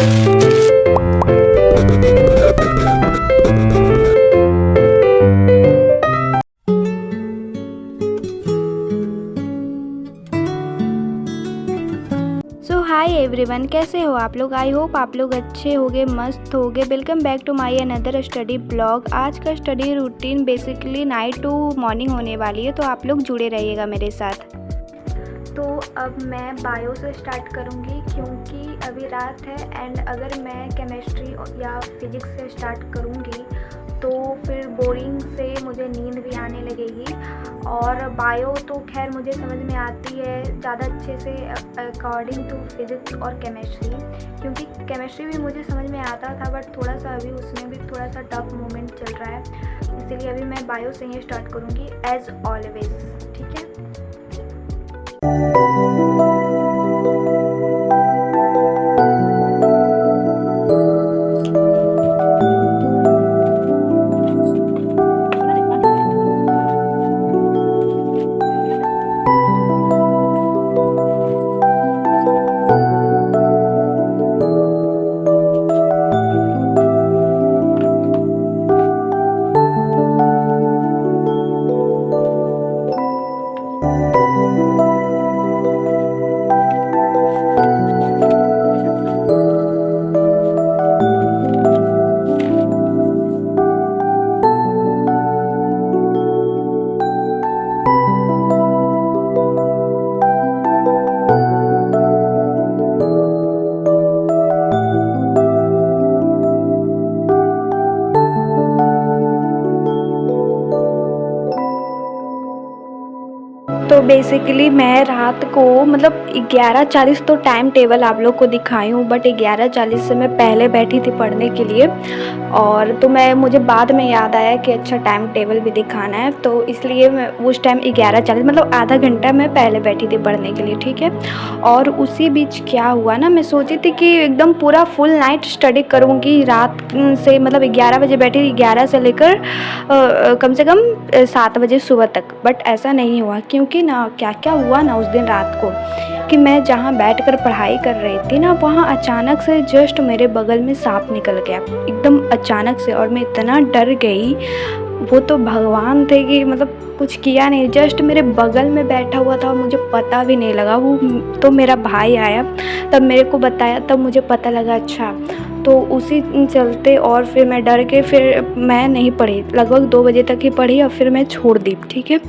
Hi everyone, कैसे हो आप लोग। आई होप आप लोग अच्छे होगे, मस्त होगे। Welcome back to my another study blog. आज का study routine basically night to morning होने वाली है, तो आप लोग जुड़े रहिएगा मेरे साथ। तो अब मैं बायो से स्टार्ट करूँगी क्योंकि अभी रात है, एंड अगर मैं केमिस्ट्री या फिज़िक्स से स्टार्ट करूँगी तो फिर बोरिंग से मुझे नींद भी आने लगेगी। और बायो तो खैर मुझे समझ में आती है ज़्यादा अच्छे से अकॉर्डिंग टू फिज़िक्स और केमिस्ट्री, क्योंकि केमिस्ट्री भी मुझे समझ में आता था, बट थोड़ा सा अभी उसमें भी थोड़ा सा टफ मोमेंट चल रहा है, इसीलिए अभी मैं बायो से ही स्टार्ट करूँगी एज़ ऑलवेज। ठीक है। तो बेसिकली मैं रात को मतलब 11:40 तो टाइम टेबल आप लोग को दिखाई हूँ, बट 11:40 से मैं पहले बैठी थी पढ़ने के लिए। और तो मुझे बाद में याद आया कि अच्छा टाइम टेबल भी दिखाना है, तो इसलिए मैं उस टाइम 11:40 मतलब आधा घंटा मैं पहले बैठी थी पढ़ने के लिए। ठीक है। और उसी बीच क्या हुआ ना, मैं सोची थी कि एकदम पूरा फुल नाइट स्टडी करूँगी रात से, मतलब 11 बजे बैठी थी, 11 से लेकर कम से कम 7 बजे सुबह तक। बट ऐसा नहीं हुआ, क्योंकि ना क्या क्या हुआ ना उस दिन रात को कि मैं जहाँ बैठकर पढ़ाई कर रही थी ना, वहाँ अचानक से जस्ट मेरे बगल में सांप निकल गया एकदम अचानक से, और मैं इतना डर गई। वो तो भगवान थे कि मतलब कुछ किया नहीं, जस्ट मेरे बगल में बैठा हुआ था, मुझे पता भी नहीं लगा। वो तो मेरा भाई आया तब मेरे को बताया, तब मुझे पता लगा। अच्छा, तो उसी चलते और फिर मैं डर के फिर मैं नहीं पढ़ी, लगभग 2 बजे तक ही पढ़ी और फिर मैं छोड़ दी। ठीक है।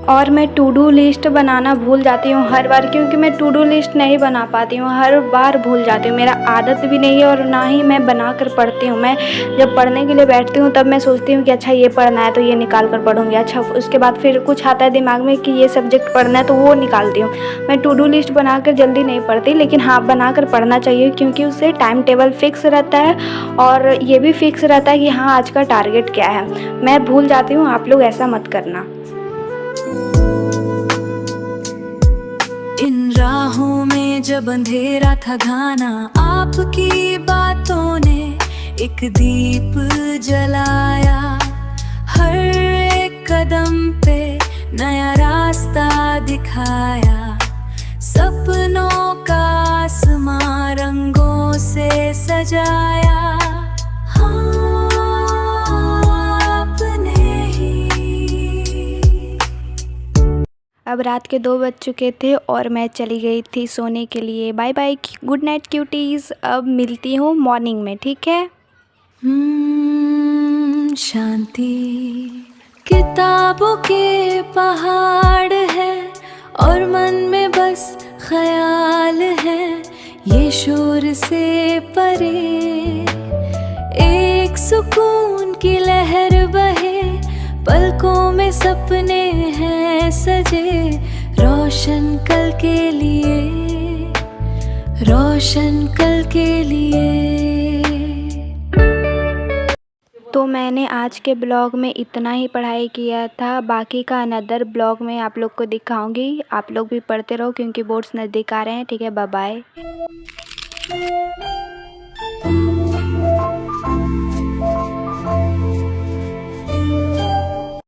और मैं टू डू लिस्ट बनाना भूल जाती हूँ हर बार, क्योंकि मैं टू डू लिस्ट नहीं बना पाती हूँ, हर बार भूल जाती हूँ। मेरा आदत भी नहीं है और ना ही मैं बना कर पढ़ती हूँ। मैं जब पढ़ने के लिए बैठती हूँ तब मैं सोचती हूँ कि अच्छा ये पढ़ना है तो ये निकाल कर पढ़ूँगी, अच्छा उसके बाद फिर कुछ आता है दिमाग में कि ये सब्जेक्ट पढ़ना है तो वो निकालती हूँ। मैं टू डू लिस्ट बना कर जल्दी नहीं पढ़ती, लेकिन हाँ बना कर पढ़ना चाहिए, क्योंकि उससे टाइम टेबल फिक्स रहता है और ये भी फिक्स रहता है कि हाँ आज का टारगेट क्या है। मैं भूल जाती हूँ, आप लोग ऐसा मत करना। इन राहों में जब अंधेरा था घाना, आपकी बातों ने एक दीप जलाया। हर एक कदम पे नया रास्ता दिखाया। सपनों का आसमां रंगों से सजाया। अब रात के 2 बज चुके थे और मैं चली गई थी सोने के लिए। Bye bye, good night cuties. अब मिलती हूँ मॉर्निंग में। ठीक है। शांति किताबों के पहाड़ है और मन में बस ख्याल है। ये शोर से परे एक सुकून की लहर बहे। पलकों में सपने हैं सजे, रोशन कल के लिए, रोशन कल के लिए। तो मैंने आज के ब्लॉग में इतना ही पढ़ाई किया था, बाकी का अनदर ब्लॉग में आप लोग को दिखाऊंगी। आप लोग भी पढ़ते रहो क्योंकि बोर्ड्स नज़दीक आ रहे हैं। ठीक है, बाय बाय।